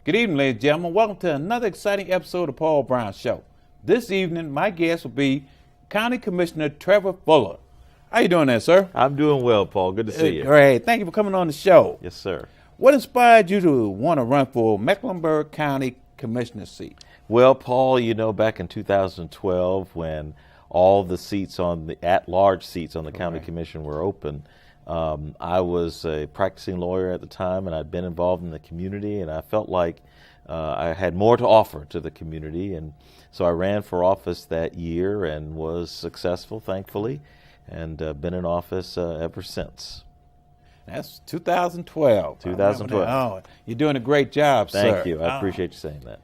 Good evening, ladies and gentlemen. Welcome to another exciting episode of Paul Brown Show. This evening, my guest will be County Commissioner Trevor Fuller. How you doing there, sir? I'm doing well, Paul. Good to see you. Great. Thank you for coming on the show. Yes, sir. What inspired you to want to run for Mecklenburg County Commissioner seat? Well, Paul, you know, back in 2012 when all the seats on the at-large seats on the county commission were open, I was a practicing lawyer at the time, and I'd been involved in the community, and I felt like I had more to offer to the community, and so I ran for office that year and was successful, thankfully, and been in office ever since. That's 2012. 2012. Oh, you're doing a great job, sir. Thank you. I appreciate you saying that.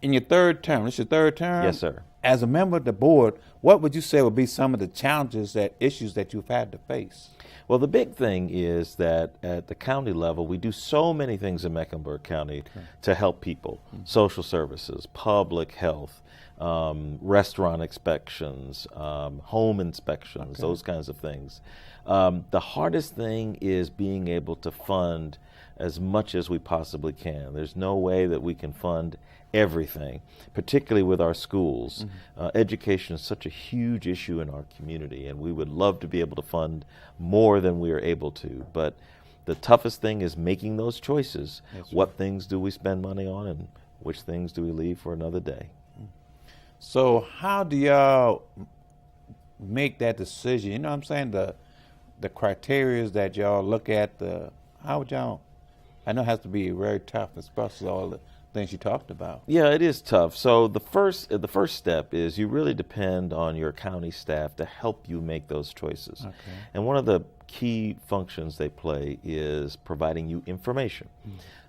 In your third term, this your third term? Yes, sir. As a member of the board, what would you say would be some of the challenges, issues that you've had to face? Well, the big thing is that at the county level, we do so many things in Mecklenburg County to help people. Social services, public health, restaurant inspections, home inspections, those kinds of things. The hardest thing is being able to fund as much as we possibly can. There's no way that we can fund everything, particularly with our schools. Education is such a huge issue in our community, and we would love to be able to fund more than we are able to. But the toughest thing is making those choices. What things do we spend money on, and which things do we leave for another day? So how do y'all make that decision? You know what I'm saying? The criteria that y'all look at, how would y'all, I know it has to be very tough, especially all the things you talked about. Yeah, it is tough. So the first step is you really depend on your county staff to help you make those choices. And one of the key functions they play is providing you information.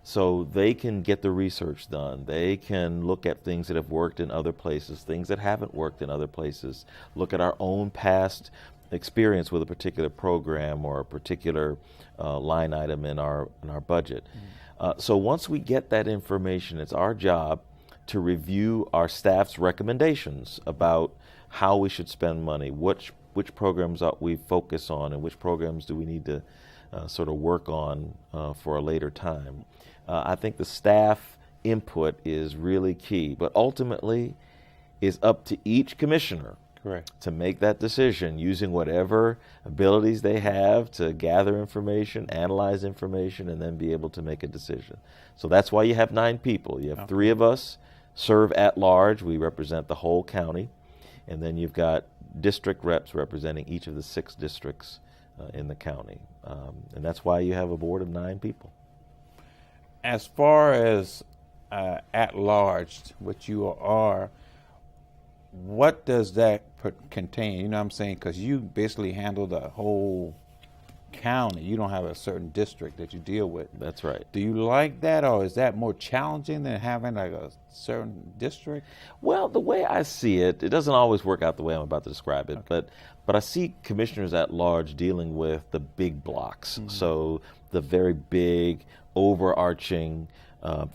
So they can get the research done. They can look at things that have worked in other places, things that haven't worked in other places, look at our own past experience with a particular program or a particular line item in our budget. So once we get that information, it's our job to review our staff's recommendations about how we should spend money, which programs ought we focus on, and which programs do we need to sort of work on for a later time. I think the staff input is really key, but ultimately it's up to each commissioner to make that decision using whatever abilities they have to gather information, analyze information, and then be able to make a decision. So that's why you have 9 people. You have 3 of us serve at large. We represent the whole county. And then you've got district reps representing each of the 6 districts in the county. And that's why you have a board of 9 people. As far as at large, what you are, what does that contain? You know what I'm saying? Because you basically handle the whole county. You don't have a certain district that you deal with. That's right. Do you like that, or is that more challenging than having like a certain district? Well, the way I see it, it doesn't always work out the way I'm about to describe it, but I see commissioners at large dealing with the big blocks. So the very big, overarching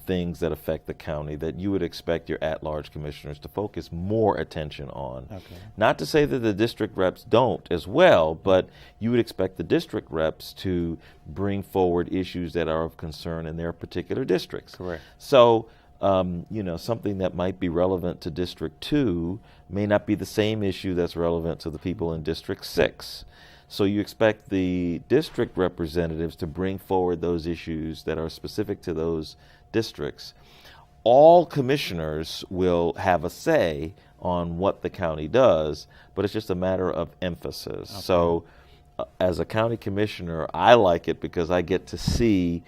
things that affect the county that you would expect your at-large commissioners to focus more attention on. Not to say that the district reps don't as well, but you would expect the district reps to bring forward issues that are of concern in their particular districts. So, you know, something that might be relevant to District 2 may not be the same issue that's relevant to the people in District 6. So you expect the district representatives to bring forward those issues that are specific to those districts. All commissioners will have a say on what the county does, but it's just a matter of emphasis. So as a county commissioner, I like it because I get to see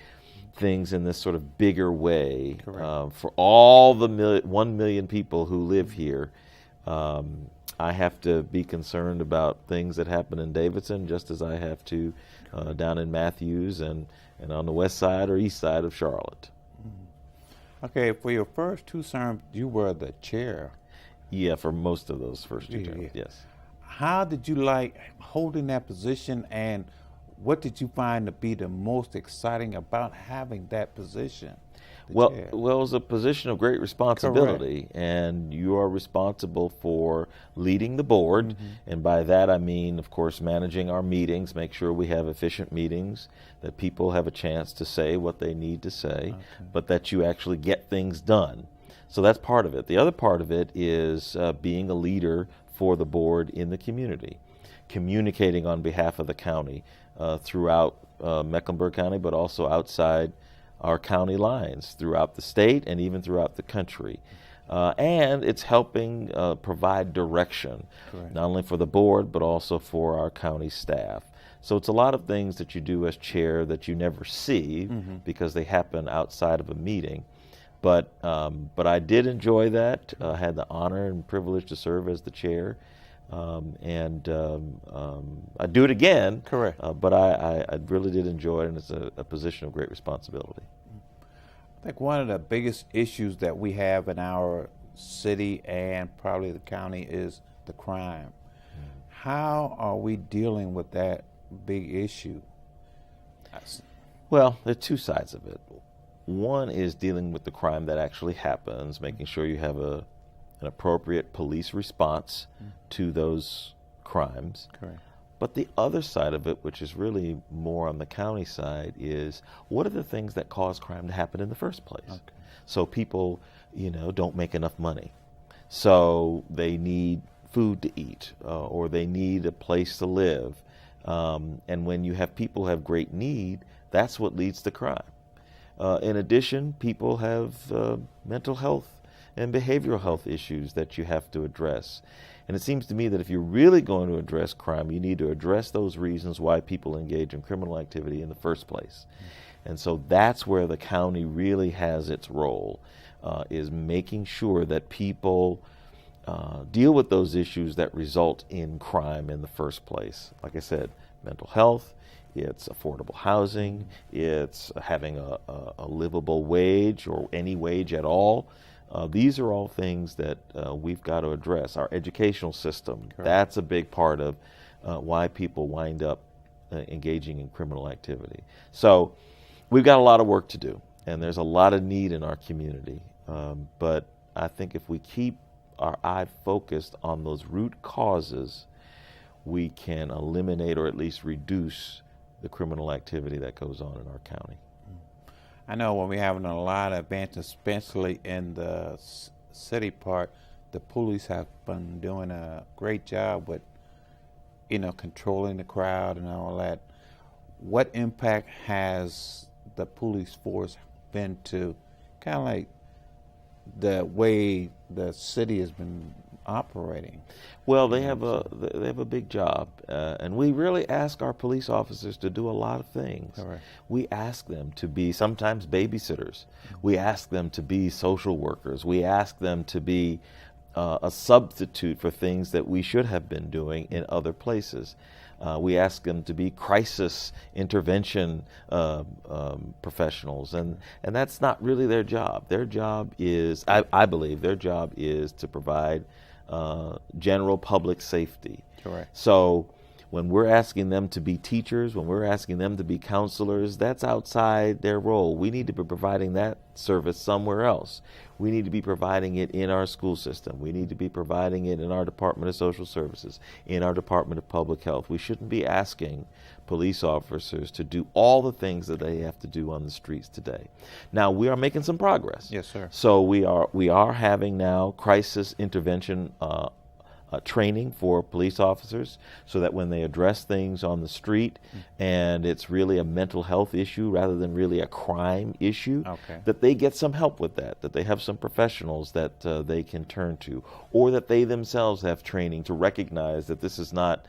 things in this sort of bigger way. For all the 1 million people who live here, I have to be concerned about things that happen in Davidson just as I have to down in Matthews and on the west side or east side of Charlotte. Okay, for your first 2 terms, you were the chair. Yeah, for most of those first 2 terms, yes. How did you like holding that position, and what did you find to be the most exciting about having that position? the Well, chair? well, it's a position of great responsibility, and you are responsible for leading the board, and by that I mean, of course, managing our meetings, make sure we have efficient meetings, that people have a chance to say what they need to say, but that you actually get things done. So that's part of it. The other part of it is being a leader for the board in the community, communicating on behalf of the county throughout Mecklenburg County, but also outside our county lines, throughout the state and even throughout the country. And it's helping provide direction, not only for the board, but also for our county staff. So it's a lot of things that you do as chair that you never see because they happen outside of a meeting. But I did enjoy that. I had the honor and privilege to serve as the chair. I'd do it again. Correct. But I really did enjoy it, and it's a position of great responsibility. I think one of the biggest issues that we have in our city and probably the county is the crime. How are we dealing with that big issue? Well, there are two sides of it. One is dealing with the crime that actually happens, making sure you have an appropriate police response to those crimes. Correct. But the other side of it, which is really more on the county side, is what are the things that cause crime to happen in the first place? Okay. So people, don't make enough money. So they need food to eat, or they need a place to live. And when you have people have great need, that's what leads to crime. In addition, people have mental health and behavioral health issues that you have to address. And it seems to me that if you're really going to address crime, you need to address those reasons why people engage in criminal activity in the first place. And so that's where the county really has its role, is making sure that people deal with those issues that result in crime in the first place. Like I said, mental health, it's affordable housing, it's having a livable wage or any wage at all. These are all things that we've got to address. Our educational system, that's a big part of why people wind up engaging in criminal activity. So we've got a lot of work to do, and there's a lot of need in our community. But I think if we keep our eye focused on those root causes, we can eliminate or at least reduce the criminal activity that goes on in our county. I know when we're having a lot of events, especially in the city part, the police have been doing a great job with, controlling the crowd and all that. What impact has the police force been to kind of like the way the city has been operating? Well, they have a big job, and we really ask our police officers to do a lot of things. Correct. We ask them to be sometimes babysitters. We ask them to be social workers. We ask them to be a substitute for things that we should have been doing in other places. We ask them to be crisis intervention professionals, and that's not really their job. Their job is, I believe, their job is to provide general public safety. Correct. So when we're asking them to be teachers, when we're asking them to be counselors, that's outside their role. We need to be providing that service somewhere else. We need to be providing it in our school system. We need to be providing it in our Department of Social Services, in our Department of Public Health. We shouldn't be asking police officers to do all the things that they have to do on the streets today. Now, we are making some progress. Yes, sir. So we are having now crisis intervention training for police officers, so that when they address things on the street and it's really a mental health issue rather than really a crime issue, that they get some help with that they have some professionals that they can turn to, or that they themselves have training to recognize that this is not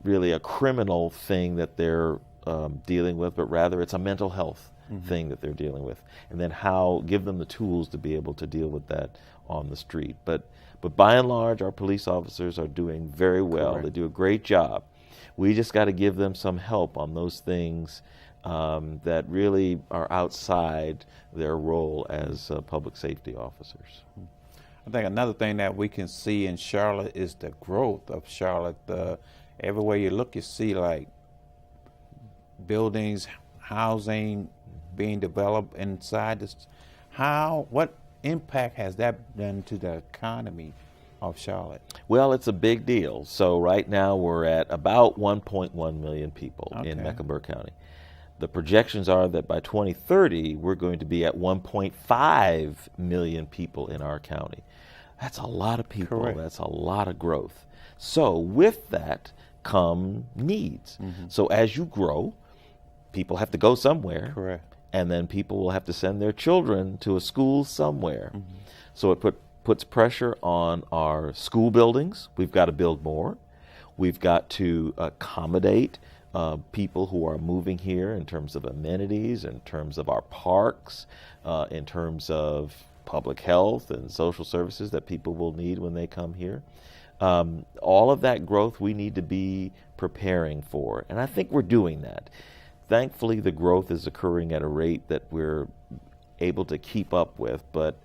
really a criminal thing that they're dealing with, but rather it's a mental health thing that they're dealing with, and then give them the tools to be able to deal with that on the street. But by and large, our police officers are doing very well. Correct. They do a great job. We just got to give them some help on those things that really are outside their role as public safety officers. I think another thing that we can see in Charlotte is the growth of Charlotte. Everywhere you look, you see like buildings, housing being developed inside this. What impact has that done to the economy of Charlotte? Well, it's a big deal. So right now we're at about 1.1 million people in Mecklenburg County. The projections are that by 2030, we're going to be at 1.5 million people in our county. That's a lot of people. Correct. That's a lot of growth. So with that come needs. So as you grow, people have to go somewhere. Correct. And then people will have to send their children to a school somewhere. So it puts pressure on our school buildings. We've got to build more. We've got to accommodate people who are moving here in terms of amenities, in terms of our parks, in terms of public health and social services that people will need when they come here. All of that growth we need to be preparing for, and I think we're doing that. Thankfully, the growth is occurring at a rate that we're able to keep up with, but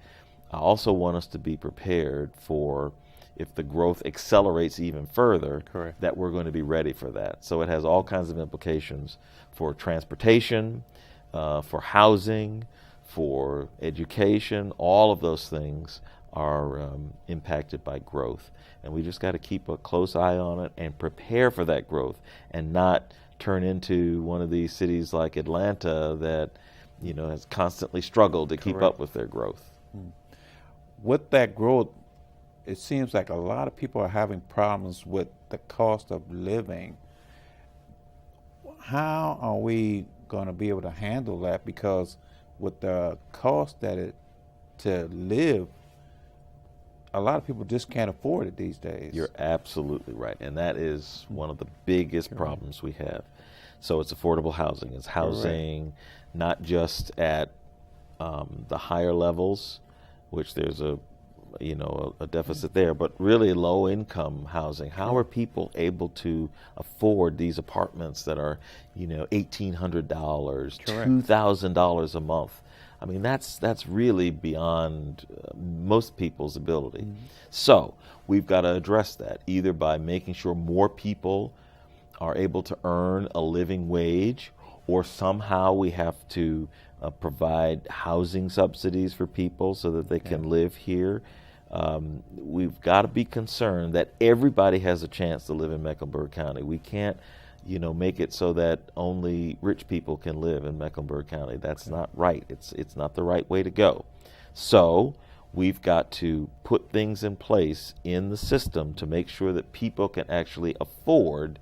I also want us to be prepared for if the growth accelerates even further, Correct. that we're going to be ready for that. So it has all kinds of implications for transportation, for housing, for education. All of those things are impacted by growth. And we just got to keep a close eye on it and prepare for that growth and not turn into one of these cities like Atlanta that, has constantly struggled to keep up with their growth. With that growth, it seems like a lot of people are having problems with the cost of living. How are we going to be able to handle that? Because with the cost to live, a lot of people just can't afford it these days. You're absolutely right. And that is one of the biggest problems we have. So it's affordable housing. It's housing not just at the higher levels, which there's a deficit there, but really low income housing. How are people able to afford these apartments that are, $1,800, $2,000 a month? I mean, that's really beyond most people's ability. So we've got to address that either by making sure more people are able to earn a living wage, or somehow we have to provide housing subsidies for people so that they can live here. We've got to be concerned that everybody has a chance to live in Mecklenburg County. We can't make it so that only rich people can live in Mecklenburg County. That's not right. It's not the right way to go. So we've got to put things in place in the system to make sure that people can actually afford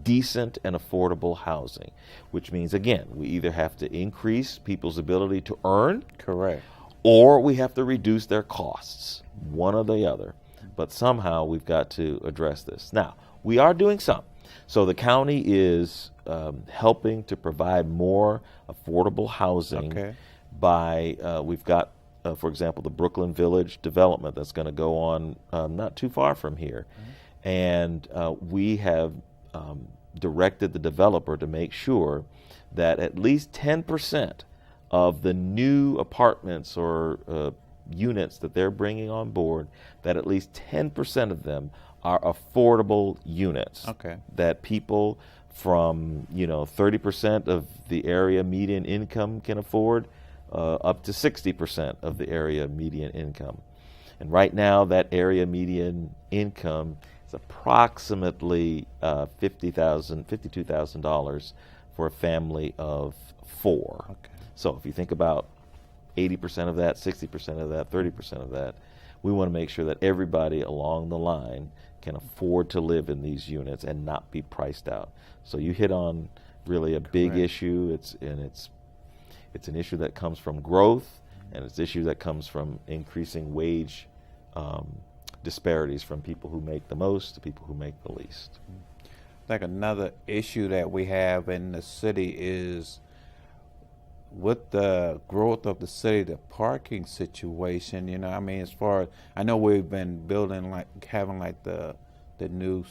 decent and affordable housing, which means, again, we either have to increase people's ability to earn, Correct. or we have to reduce their costs, one or the other. But somehow we've got to address this. Now, we are doing some. So the county is helping to provide more affordable housing by, we've got, for example, the Brooklyn Village development that's going to go on not too far from here. And we have directed the developer to make sure that at least 10% of the new apartments or units that they're bringing on board, that at least 10% of them are affordable units. That people from 30% of the area median income can afford, up to 60% of the area median income. And right now, that area median income is approximately $52,000 for a family of four. So if you think about 80% of that, 60% of that, 30% of that, we want to make sure that everybody along the line can afford to live in these units and not be priced out. So you hit on really a big issue. It's an issue that comes from growth, and it's an issue that comes from increasing wage disparities from people who make the most to people who make the least. I think another issue that we have in the city is with the growth of the city, the parking situation. As far as I know, we've been building having the new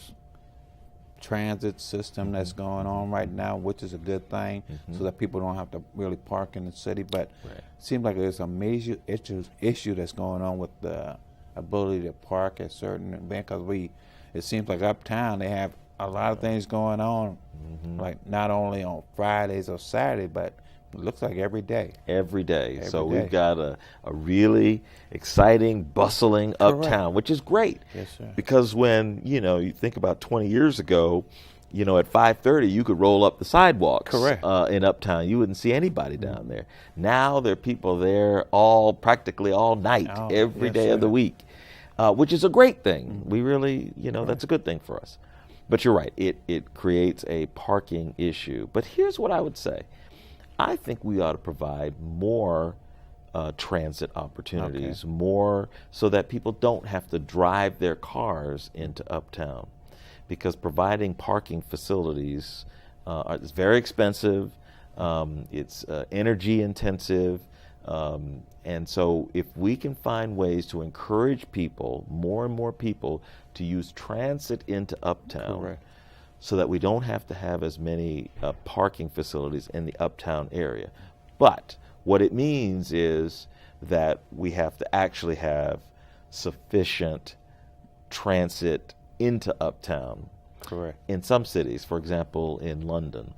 transit system that's going on right now, which is a good thing, so that people don't have to really park in the city. But it seems like there's a major issue that's going on with the ability to park at certain events, because it seems like uptown they have a lot of things going on, like not only on Fridays or Saturday, but It looks like every day. Every day. Every So day. we've got a really exciting, bustling uptown, which is great. Yes, sir. Because when, you think about 20 years ago, at 5:30 you could roll up the sidewalks. Correct. In uptown. You wouldn't see anybody down there. Now there are people there practically all night, every yes, day of sir. the week, which is a great thing. We really, that's a good thing for us. But you're right, it creates a parking issue. But here's what I would say. I think we ought to provide more transit opportunities, more so that people don't have to drive their cars into uptown. Because providing parking facilities is very expensive, it's energy intensive, and so if we can find ways to encourage people, more and more people, to use transit into uptown, Correct. so that we don't have to have as many parking facilities in the uptown area. But what it means is that we have to actually have sufficient transit into uptown. Correct. In some cities, for example, in London,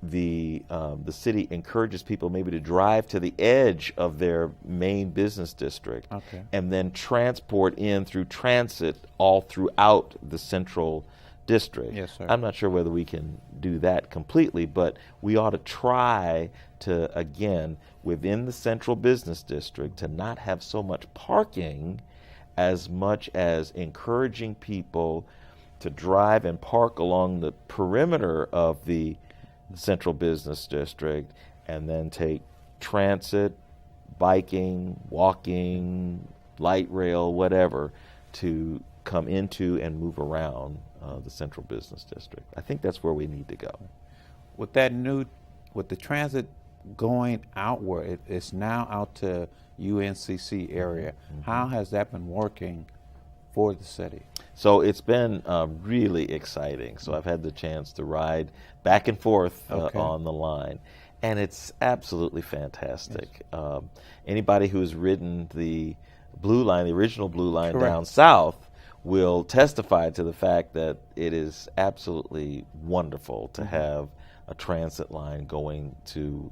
the city encourages people maybe to drive to the edge of their main business district, and then transport in through transit all throughout the central district. Yes, sir. I'm not sure whether we can do that completely, but we ought to try to, again, within the central business district, to not have so much parking as much as encouraging people to drive and park along the perimeter of the central business district, and then take transit, biking, walking, light rail, whatever, to come into and move around the central business district. I think that's where we need to go. With the transit going outward, it's now out to UNCC area. How has that been working for the city? So it's been really exciting. So I've had the chance to ride back and forth on the line, and it's absolutely fantastic. Yes. Anybody who's ridden the Blue Line, the original Blue Line Correct. down south, will testify to the fact that it is absolutely wonderful to have a transit line going to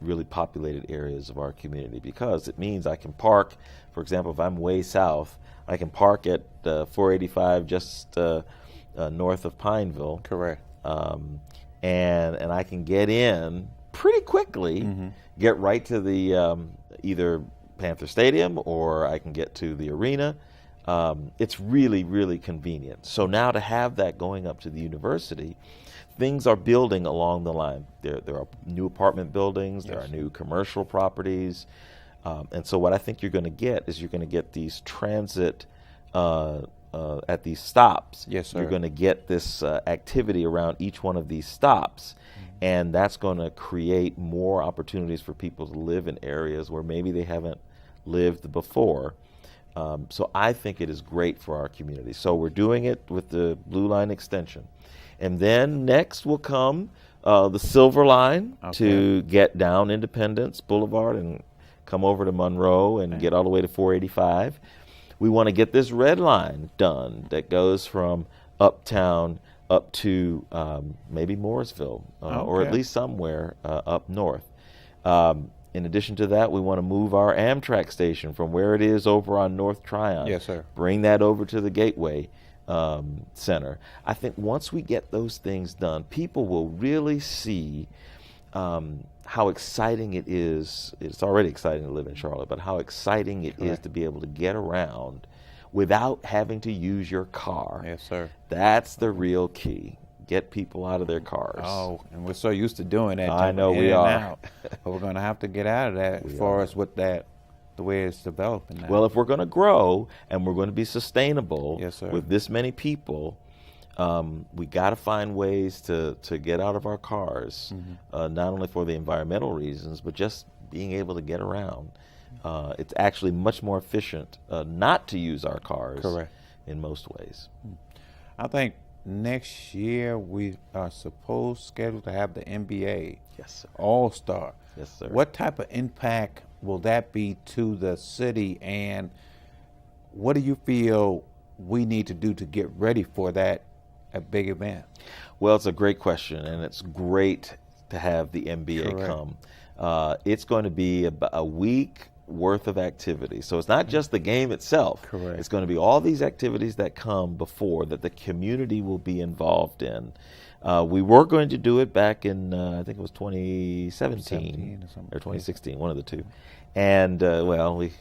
really populated areas of our community, because it means I can park, for example, if I'm way south, I can park at 485 just north of Pineville. Correct. And I can get in pretty quickly, get right to the either Panther Stadium, or I can get to the arena. It's really, really convenient. So now to have that going up to the university, things are building along the line. There are new apartment buildings, there are new commercial properties. And so what I think you're going to get is you're going to get these transit at these stops. Yes, sir. You're going to get this activity around each one of these stops. And that's going to create more opportunities for people to live in areas where maybe they haven't lived before. So I think it is great for our community. So we're doing it with the Blue Line extension. And then next will come the Silver Line to get down Independence Boulevard and come over to Monroe and get all the way to 485. We want to get this Red Line done that goes from uptown up to maybe Mooresville, or at least somewhere up north. In addition to that, we want to move our Amtrak station from where it is over on North Tryon. Yes, sir. Bring that over to the Gateway Center. I think once we get those things done, people will really see how exciting it is. It's already exciting to live in Charlotte, but how exciting it is to be able to get around without having to use your car. Yes, sir. That's the real key. Get people out of their cars. Oh, and we're so used to doing that. I know we are. But we're going to have to get out of that as far as with that, the way it's developing now. Well, if we're going to grow and we're going to be sustainable with this many people, we got to find ways to get out of our cars, not only for the environmental reasons, but just being able to get around. It's actually much more efficient not to use our cars in most ways. I think next year we are scheduled to have the NBA All-Star. Yes, sir. What type of impact will that be to the city, and what do you feel we need to do to get ready for that a big event? Well, it's a great question, and it's great to have the MBA Correct. come. It's going to be about a week worth of activities. So it's not just the game itself. Correct. It's going to be all these activities that come before that the community will be involved in. We were going to do it back in, I think it was 2017 or something. or 2016, one of the two. And, well, we